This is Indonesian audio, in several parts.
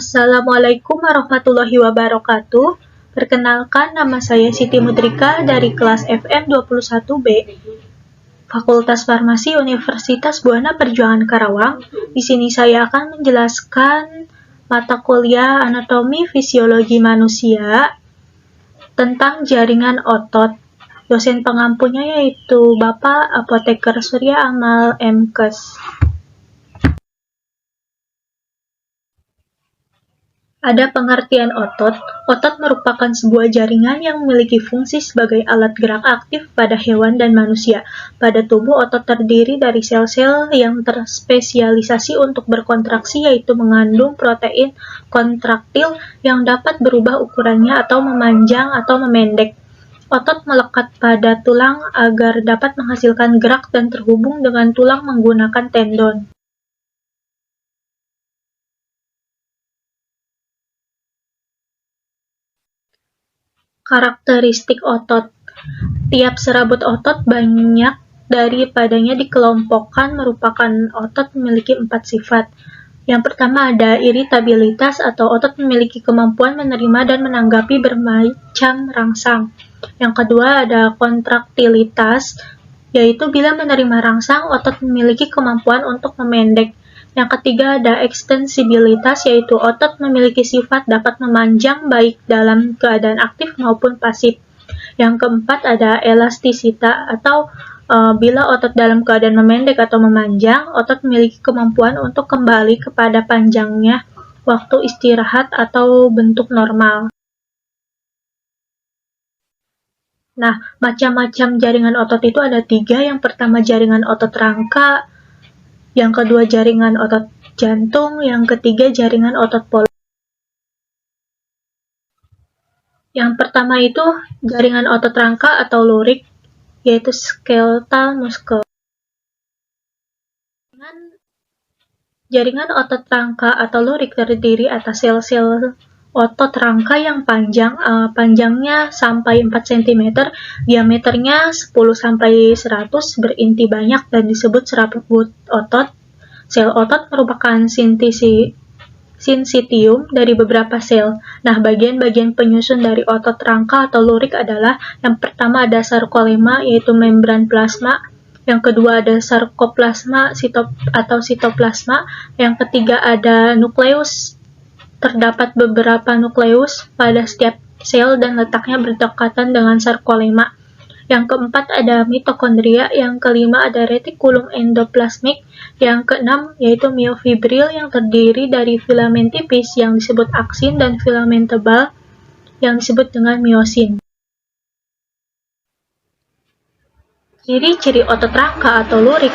Assalamualaikum warahmatullahi wabarakatuh. Perkenalkan, nama saya Siti Mudrika dari kelas FM 21B, Fakultas Farmasi Universitas Buana Perjuangan Karawang. Di sini saya akan menjelaskan mata kuliah Anatomi Fisiologi Manusia tentang jaringan otot. Dosen pengampunya yaitu Bapak Apoteker Surya Amal MKes. Ada pengertian otot. Otot merupakan sebuah jaringan yang memiliki fungsi sebagai alat gerak aktif pada hewan dan manusia. Pada tubuh, otot terdiri dari sel-sel yang terspesialisasi untuk berkontraksi, yaitu mengandung protein kontraktil yang dapat berubah ukurannya atau memanjang atau memendek. Otot melekat pada tulang agar dapat menghasilkan gerak dan terhubung dengan tulang menggunakan tendon. Karakteristik otot. Tiap serabut otot banyak daripadanya dikelompokkan merupakan otot memiliki 4 sifat. Yang pertama ada iritabilitas atau otot memiliki kemampuan menerima dan menanggapi bermacam rangsang. Yang kedua ada kontraktilitas, yaitu bila menerima rangsang, otot memiliki kemampuan untuk memendek. Yang ketiga ada ekstensibilitas, yaitu otot memiliki sifat dapat memanjang baik dalam keadaan aktif maupun pasif. Yang keempat ada elastisita atau bila otot dalam keadaan memendek atau memanjang, otot memiliki kemampuan untuk kembali kepada panjangnya waktu istirahat atau bentuk normal. Nah, macam-macam jaringan otot itu ada 3. Yang pertama jaringan otot rangka, yang kedua jaringan otot jantung, yang ketiga jaringan otot polos. Yang pertama itu jaringan otot rangka atau lurik, yaitu skeletal muscle. Jaringan otot rangka atau lurik terdiri atas sel-sel otot rangka yang panjangnya sampai 4 cm, diameternya 10 sampai 100, berinti banyak dan disebut serabut otot. Sel otot merupakan sinsitium dari beberapa sel. Nah, bagian-bagian penyusun dari otot rangka atau lurik adalah yang pertama ada sarkolema, yaitu membran plasma. Yang kedua ada sarkoplasma atau sitoplasma. Yang ketiga ada nukleus. Terdapat beberapa nukleus pada setiap sel dan letaknya berdekatan dengan sarkolema. Yang keempat ada mitokondria, yang kelima ada retikulum endoplasmik, yang keenam yaitu miofibril yang terdiri dari filamen tipis yang disebut aksin dan filamen tebal yang disebut dengan miosin. Ciri-ciri otot rangka atau lurik.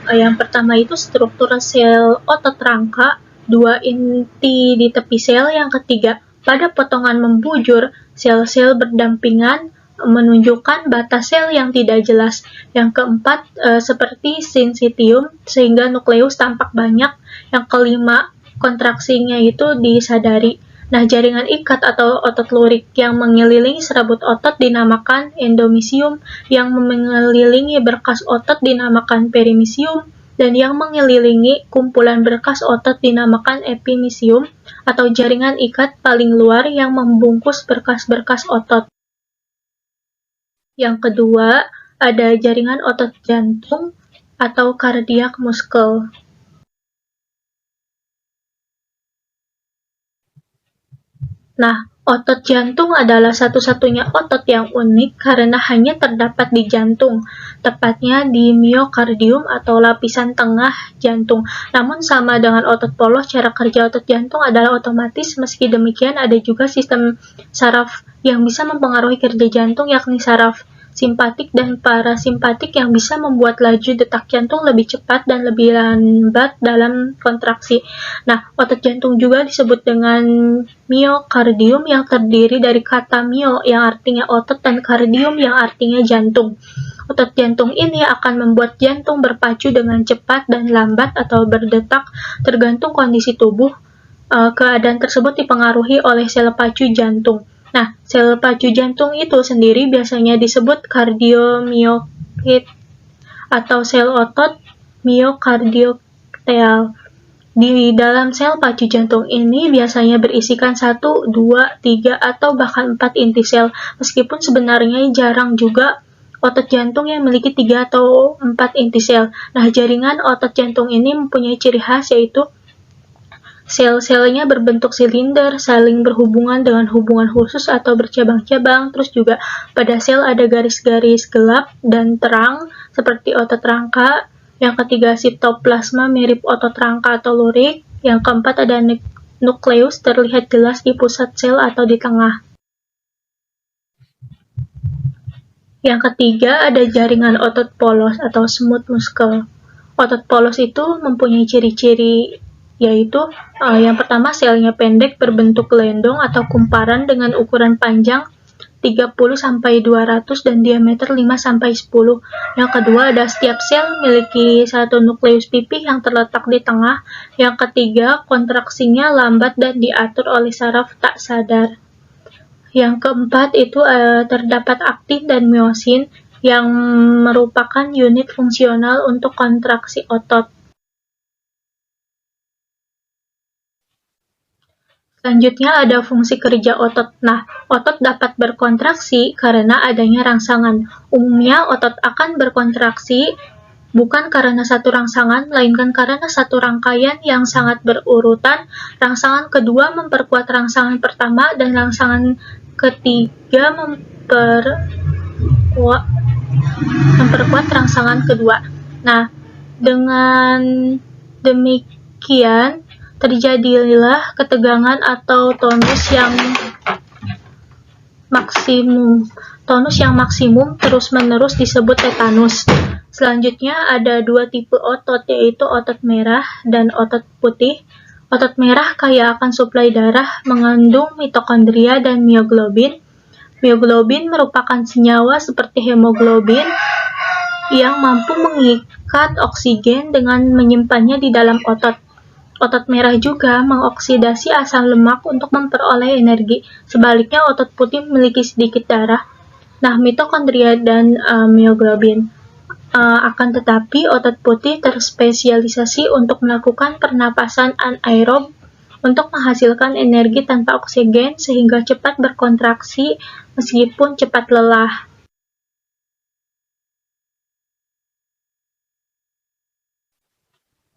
Yang pertama itu struktur sel otot rangka, 2 inti di tepi sel. Yang ketiga, pada potongan membujur, sel-sel berdampingan menunjukkan batas sel yang tidak jelas. Yang keempat, seperti sinsitium, sehingga nukleus tampak banyak. Yang kelima, kontraksinya itu disadari. Nah, jaringan ikat atau otot lurik yang mengelilingi serabut otot dinamakan endomisium, yang mengelilingi berkas otot dinamakan perimisium, dan yang mengelilingi kumpulan berkas otot dinamakan epimisium, atau jaringan ikat paling luar yang membungkus berkas-berkas otot. Yang kedua, ada jaringan otot jantung atau cardiac muscle. Nah, otot jantung adalah satu-satunya otot yang unik karena hanya terdapat di jantung, tepatnya di miokardium atau lapisan tengah jantung. Namun sama dengan otot polos, cara kerja otot jantung adalah otomatis. Meski demikian, ada juga sistem saraf yang bisa mempengaruhi kerja jantung, yakni saraf simpatik dan parasimpatik yang bisa membuat laju detak jantung lebih cepat dan lebih lambat dalam kontraksi. Nah, otot jantung juga disebut dengan miokardium yang terdiri dari kata mio yang artinya otot dan kardium yang artinya jantung. Otot jantung ini akan membuat jantung berpacu dengan cepat dan lambat atau berdetak tergantung kondisi tubuh. Keadaan tersebut dipengaruhi oleh sel pacu jantung. Nah, sel pacu jantung itu sendiri biasanya disebut kardiomyokit atau sel otot miokardioteal. Di dalam sel pacu jantung ini biasanya berisikan 1, 2, 3, atau bahkan 4 inti sel, meskipun sebenarnya jarang juga otot jantung yang memiliki 3 atau 4 inti sel. Nah, jaringan otot jantung ini mempunyai ciri khas, yaitu sel-selnya berbentuk silinder, saling berhubungan dengan hubungan khusus atau bercabang-cabang. Terus juga pada sel ada garis-garis gelap dan terang seperti otot rangka. Yang ketiga, sitoplasma mirip otot rangka atau lurik. Yang keempat, ada nukleus terlihat jelas di pusat sel atau di tengah. Yang ketiga, ada jaringan otot polos atau smooth muscle. Otot polos itu mempunyai ciri-ciri, yaitu yang pertama, selnya pendek berbentuk gelendong atau kumparan dengan ukuran panjang 30-200 dan diameter 5-10. Yang kedua, ada setiap sel memiliki satu nukleus pipih yang terletak di tengah. Yang ketiga, kontraksinya lambat dan diatur oleh saraf tak sadar. Yang keempat itu terdapat aktin dan miosin yang merupakan unit fungsional untuk kontraksi otot. Selanjutnya ada fungsi kerja otot. Nah, otot dapat berkontraksi karena adanya rangsangan. Umumnya otot akan berkontraksi bukan karena satu rangsangan, melainkan karena satu rangkaian yang sangat berurutan. Rangsangan kedua memperkuat rangsangan pertama dan rangsangan ketiga memperkuat rangsangan kedua. Nah, dengan demikian terjadilah ketegangan atau tonus yang maksimum terus-menerus disebut tetanus. Selanjutnya ada dua tipe otot, yaitu otot merah dan otot putih. Otot merah kaya akan suplai darah, mengandung mitokondria dan mioglobin. Mioglobin merupakan senyawa seperti hemoglobin yang mampu mengikat oksigen dengan menyimpannya di dalam otot. Otot merah juga mengoksidasi asam lemak untuk memperoleh energi. Sebaliknya, otot putih memiliki sedikit darah. Nah, mitokondria dan mioglobin. Akan tetapi, otot putih terspesialisasi untuk melakukan pernapasan anaerob untuk menghasilkan energi tanpa oksigen sehingga cepat berkontraksi meskipun cepat lelah.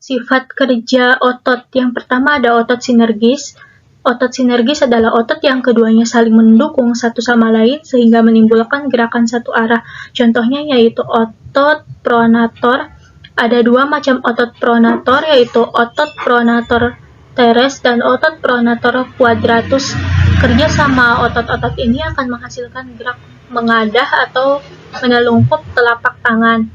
Sifat kerja otot. Yang pertama ada otot sinergis. Otot sinergis adalah otot yang keduanya saling mendukung satu sama lain sehingga menimbulkan gerakan satu arah. Contohnya yaitu otot pronator. Ada dua macam otot pronator, yaitu otot pronator teres dan otot pronator quadratus. Kerja sama otot-otot ini akan menghasilkan gerak mengadah atau menelungkup telapak tangan.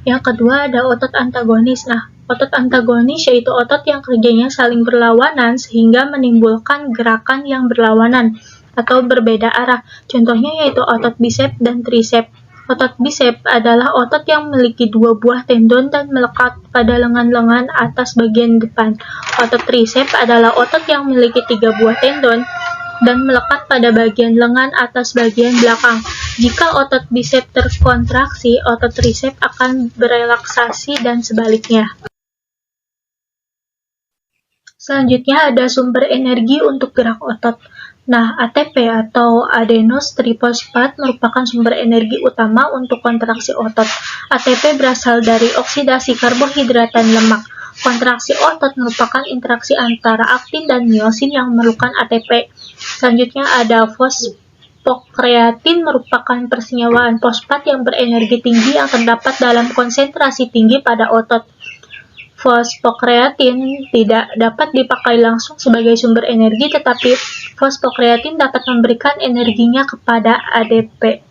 Yang kedua ada otot antagonis. Nah, otot antagonis yaitu otot yang kerjanya saling berlawanan sehingga menimbulkan gerakan yang berlawanan atau berbeda arah. Contohnya yaitu otot bisep dan trisep. Otot bisep adalah otot yang memiliki dua buah tendon dan melekat pada lengan-lengan atas bagian depan. Otot trisep adalah otot yang memiliki 3 buah tendon dan melekat pada bagian lengan atas bagian belakang. Jika otot bisep terkontraksi, otot trisep akan berelaksasi dan sebaliknya. Selanjutnya ada sumber energi untuk gerak otot. Nah, ATP atau adenos trifosfat merupakan sumber energi utama untuk kontraksi otot. ATP berasal dari oksidasi karbohidrat dan lemak. Kontraksi otot merupakan interaksi antara aktin dan miosin yang memerlukan ATP. Selanjutnya ada fosfokreatin, merupakan persenyawaan fosfat yang berenergi tinggi yang terdapat dalam konsentrasi tinggi pada otot. Fosfokreatin tidak dapat dipakai langsung sebagai sumber energi, tetapi fosfokreatin dapat memberikan energinya kepada ADP.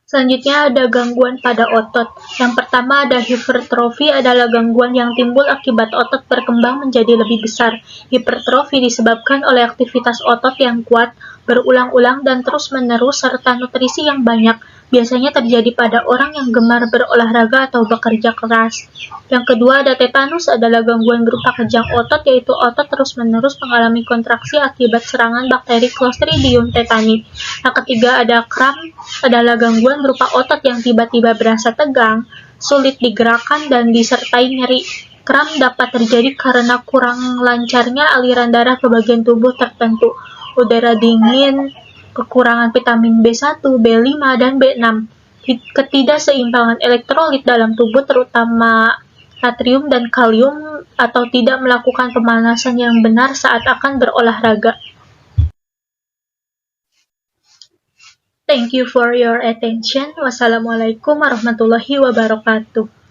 Selanjutnya ada gangguan pada otot. Yang pertama ada hipertrofi, adalah gangguan yang timbul akibat otot berkembang menjadi lebih besar. Hipertrofi disebabkan oleh aktivitas otot yang kuat, berulang-ulang dan terus-menerus serta nutrisi yang banyak. Biasanya terjadi pada orang yang gemar berolahraga atau bekerja keras. Yang kedua ada tetanus, adalah gangguan berupa kejang otot, yaitu otot terus-menerus mengalami kontraksi akibat serangan bakteri Clostridium tetani. Yang ketiga ada kram, adalah gangguan berupa otot yang tiba-tiba berasa tegang sulit digerakkan, dan disertai nyeri. Kram dapat terjadi karena kurang lancarnya aliran darah ke bagian tubuh tertentu, udara dingin, kekurangan vitamin B1, B5, dan B6, ketidakseimbangan elektrolit dalam tubuh terutama natrium dan kalium, atau tidak melakukan pemanasan yang benar saat akan berolahraga. Thank you for your attention. Wassalamualaikum warahmatullahi wabarakatuh.